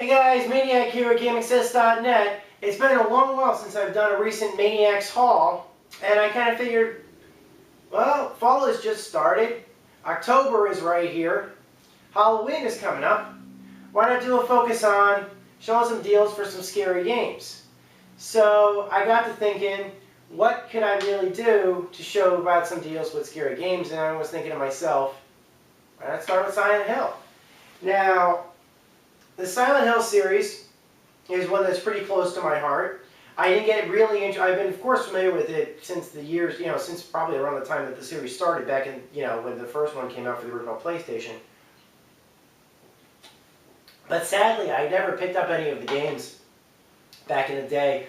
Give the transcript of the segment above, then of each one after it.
Hey guys, Maniac here at GameAccess.net. It's been a long while since I've done a recent Maniacs haul, and I kind of figured, well, fall has just started. October is right here. Halloween is coming up. Why not do a focus on showing some deals for some scary games? So I got to thinking, what could I really do to show about some deals with scary games? And I was thinking to myself, why not start with Silent Hill? Now, the Silent Hill series is one that's pretty close to my heart. I didn't get really into. I've been, of course, familiar with it since the years, since probably around the time that the series started, back in, when the first one came out for the original PlayStation. But sadly, I never picked up any of the games back in the day,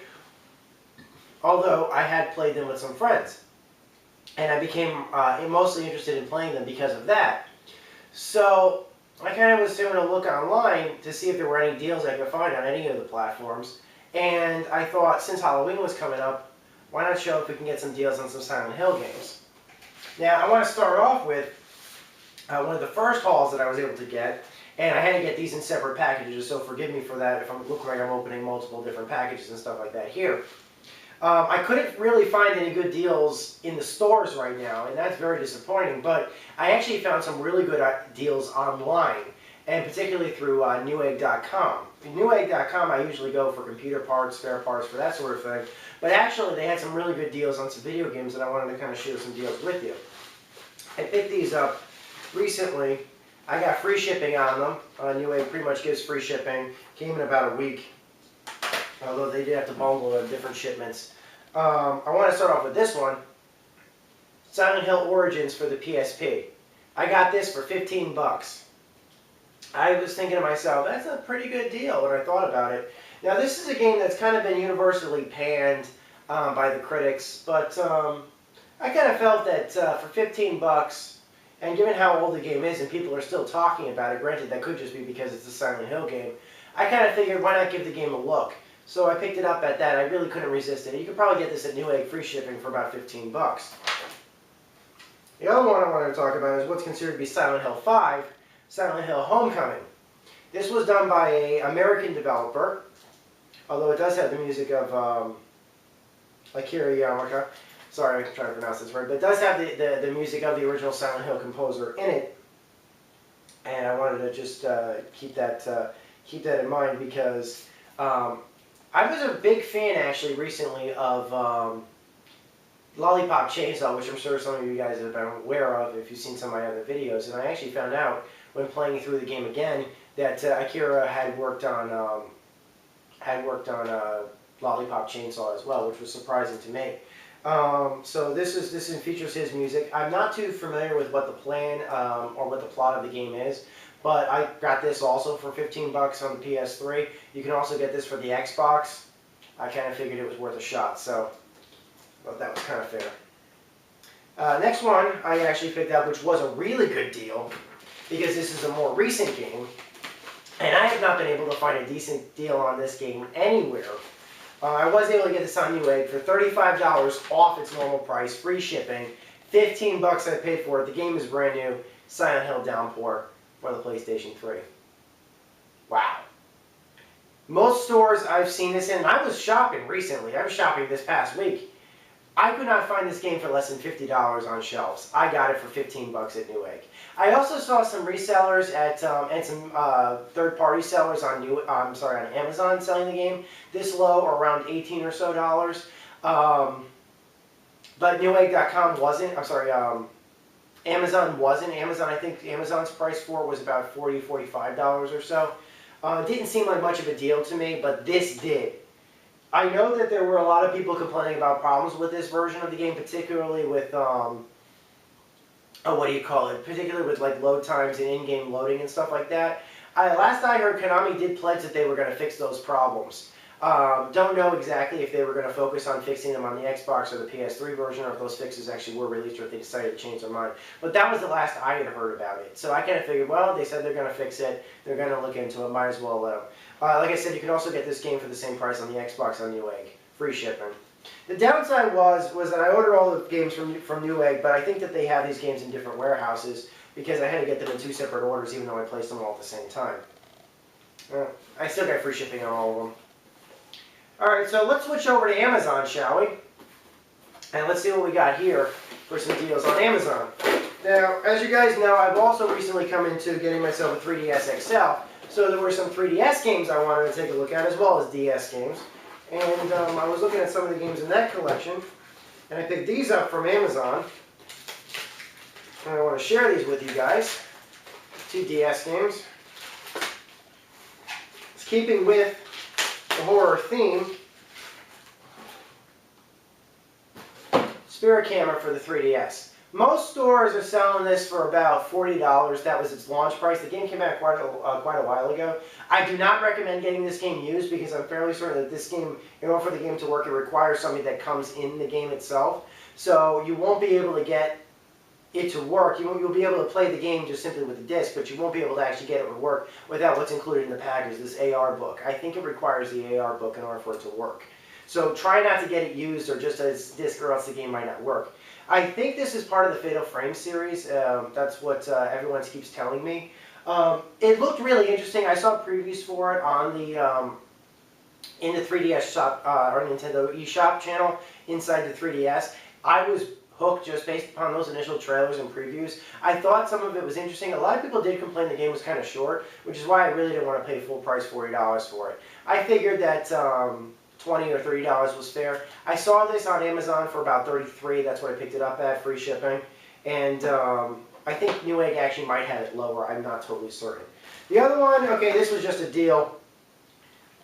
although I had played them with some friends. And I became mostly interested in playing them because of that. So I kind of was doing a look online to see if there were any deals I could find on any of the platforms. And I thought, since Halloween was coming up, why not show if we can get some deals on some Silent Hill games? Now, I want to start off with one of the first hauls that I was able to get. And I had to get these in separate packages, so forgive me for that if I look like I'm opening multiple different packages and stuff like that here. I couldn't really find any good deals in the stores right now, and that's very disappointing, but I actually found some really good deals online, and particularly through Newegg.com. Newegg.com, I usually go for computer parts, spare parts, for that sort of thing, but actually they had some really good deals on some video games, and I wanted to kind of share some deals with you. I picked these up recently. I got free shipping on them. Newegg pretty much gives free shipping. Came in about a week, although they did have to bungle different shipments. I want to start off with this one. Silent Hill Origins for the PSP. I got this for 15 bucks. I was thinking to myself, that's a pretty good deal when I thought about it. Now this is a game that's kind of been universally panned by the critics, but I kind of felt that for 15 bucks, and given how old the game is and people are still talking about it, granted that could just be because it's a Silent Hill game, I kind of figured why not give the game a look. So I picked it up at that. I really couldn't resist it. You could probably get this at Newegg free shipping for about 15 bucks. The other one I wanted to talk about is what's considered to be Silent Hill 5, Silent Hill Homecoming. This was done by an American developer, although it does have the music of Akira Yamaoka. Sorry, I'm trying to pronounce this right, but it does have the music of the original Silent Hill composer in it. And I wanted to just keep that in mind because I was a big fan, actually, recently of Lollipop Chainsaw, which I'm sure some of you guys have been aware of if you've seen some of my other videos. And I actually found out, when playing through the game again, that Akira had worked on Lollipop Chainsaw as well, which was surprising to me. So this features his music. I'm not too familiar with what the plan or what the plot of the game is. But I got this also for 15 bucks on the PS3. You can also get this for the Xbox. I kind of figured it was worth a shot, so I thought that was kind of fair. Next one I actually picked up, which was a really good deal, because this is a more recent game, and I have not been able to find a decent deal on this game anywhere. I was able to get this on Newegg for $35 off its normal price, free shipping. 15 bucks I paid for it. The game is brand new. Silent Hill Downpour for the PlayStation 3. Wow. Most stores I've seen this in, and I was shopping recently, I was shopping this past week, I could not find this game for less than $50 on shelves. I got it for 15 bucks at Newegg. I also saw some resellers at and some third-party sellers on on Amazon selling the game this low, around $18 or so. But Newegg.com wasn't. Amazon wasn't. I think Amazon's price for it was about $40, $45 or so. It didn't seem like much of a deal to me, but this did. I know that there were a lot of people complaining about problems with this version of the game, particularly with, particularly with like load times and in-game loading and stuff like that. Last I heard, Konami did pledge that they were going to fix those problems. Don't know exactly if they were going to focus on fixing them on the Xbox or the PS3 version, or if those fixes actually were released, or if they decided to change their mind. But that was the last I had heard about it. So I kind of figured, well, they said they're going to fix it, they're going to look into it, might as well let them. Like I said, you can also get this game for the same price on the Xbox on Newegg. Free shipping. The downside was that I ordered all the games from Newegg, but I think that they have these games in different warehouses, because I had to get them in 2 separate orders, even though I placed them all at the same time. I still got free shipping on all of them. Alright, so let's switch over to Amazon, shall we? And let's see what we got here for some deals on Amazon. Now, as you guys know, I've also recently come into getting myself a 3DS XL. So there were some 3DS games I wanted to take a look at, as well as DS games. And I was looking at some of the games in that collection. And I picked these up from Amazon. And I want to share these with you guys. 2 DS games. It's keeping with the horror theme. Spirit Camera for the 3DS. Most stores are selling this for about $40. That was its launch price. The game came out quite a while ago. I do not recommend getting this game used because I'm fairly certain that this game, in order for the game to work, it requires something that comes in the game itself. So you won't be able to get it to work. You'll be able to play the game just simply with the disc, but you won't be able to actually get it to work without what's included in the package, this AR book. I think it requires the AR book in order for it to work. So try not to get it used or just as disc, or else the game might not work. I think this is part of the Fatal Frame series. That's what everyone keeps telling me. It looked really interesting. I saw previews for it on the in the 3DS shop or Nintendo eShop channel inside the 3DS. I was hooked just based upon those initial trailers and previews. I thought some of it was interesting. A lot of people did complain the game was kind of short, which is why I really didn't want to pay full price $40 for it. I figured that $20 or $30 was fair. I saw this on Amazon for about $33. That's what I picked it up at, free shipping. And I think Newegg actually might have it lower. I'm not totally certain. The other one, okay, this was just a deal.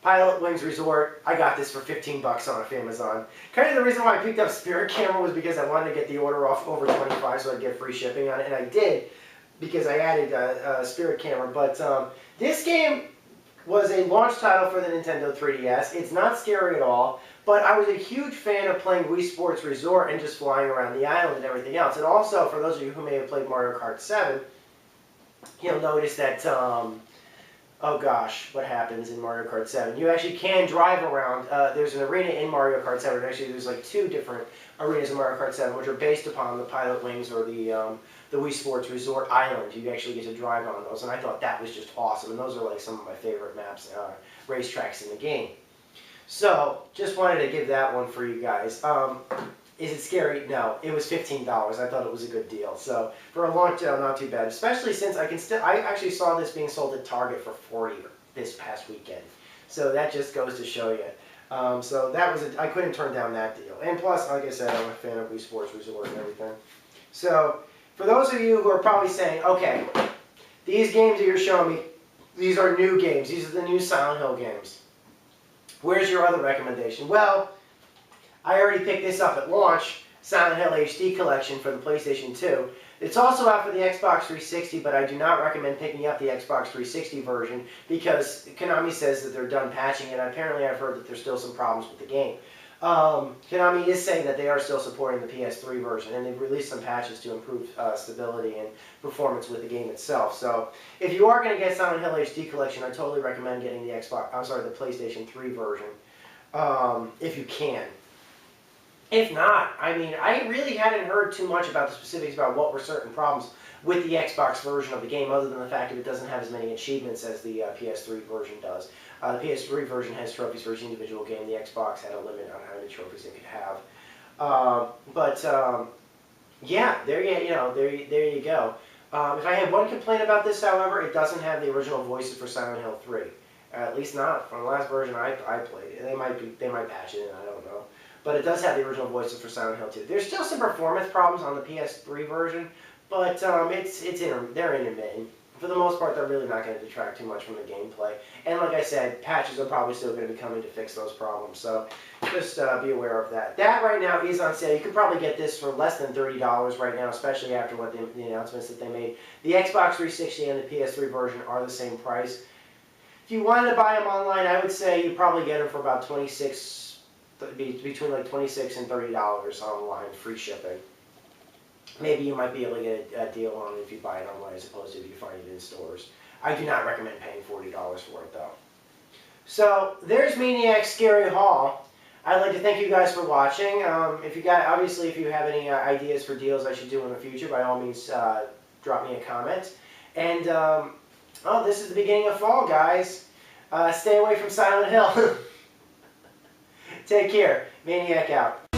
Pilot Wings Resort. I got this for 15 bucks off Amazon. Kind of the reason why I picked up Spirit Camera was because I wanted to get the order off over 25 so I'd get free shipping on it. And I did because I added Spirit Camera. But this game was a launch title for the Nintendo 3DS. It's not scary at all, but I was a huge fan of playing Wii Sports Resort and just flying around the island and everything else. And also, for those of you who may have played Mario Kart 7, you'll notice that, oh gosh, what happens in Mario Kart 7? You actually can drive around. There's an arena in Mario Kart 7. Actually, there's like 2 different arenas in Mario Kart 7, which are based upon the Pilot Wings or the Wii Sports Resort Island. You actually get to drive on those, and I thought that was just awesome. And those are like some of my favorite maps, racetracks in the game. So, just wanted to give that one for you guys. Is it scary? No. It was $15. I thought it was a good deal. So, for a launch deal, not too bad. Especially since I actually saw this being sold at Target for $40 this past weekend. So, that just goes to show you. So, that was I couldn't turn down that deal. And plus, like I said, I'm a fan of Wii Sports Resort and everything. So, for those of you who are probably saying, okay, these games that you're showing me, these are new games. These are the new Silent Hill games. Where's your other recommendation? Well, I already picked this up at launch, Silent Hill HD Collection for the PlayStation 2. It's also out for the Xbox 360, but I do not recommend picking up the Xbox 360 version because Konami says that they're done patching it. Apparently, I've heard that there's still some problems with the game. Konami is saying that they are still supporting the PS3 version, and they've released some patches to improve stability and performance with the game itself. So, if you are going to get Silent Hill HD Collection, I totally recommend getting the the PlayStation 3 version, if you can. If not, I mean, I really hadn't heard too much about the specifics about what were certain problems with the Xbox version of the game, other than the fact that it doesn't have as many achievements as the PS3 version does. The PS3 version has trophies for each individual game. The Xbox had a limit on how many trophies it could have. Yeah, there you go. If I had one complaint about this, however, it doesn't have the original voices for Silent Hill 3. At least not from the last version I played. They might patch it in, I don't know. But it does have the original voices for Silent Hill 2. There's still some performance problems on the PS3 version, but they're intermittent. For the most part, they're really not going to detract too much from the gameplay. And like I said, patches are probably still going to be coming to fix those problems. So just be aware of that. That right now is on sale. You could probably get this for less than $30 right now, especially after what the announcements that they made. The Xbox 360 and the PS3 version are the same price. If you wanted to buy them online, I would say you probably get them for about between like $26 and $30 online, free shipping. Maybe you might be able to get a deal on it if you buy it online as opposed to if you find it in stores. I do not recommend paying $40 for it though. So there's Maniac Scary Haul. I'd like to thank you guys for watching. If you have any ideas for deals I should do in the future, by all means drop me a comment. And this is the beginning of fall, guys. Stay away from Silent Hill. Take care. Maniac out.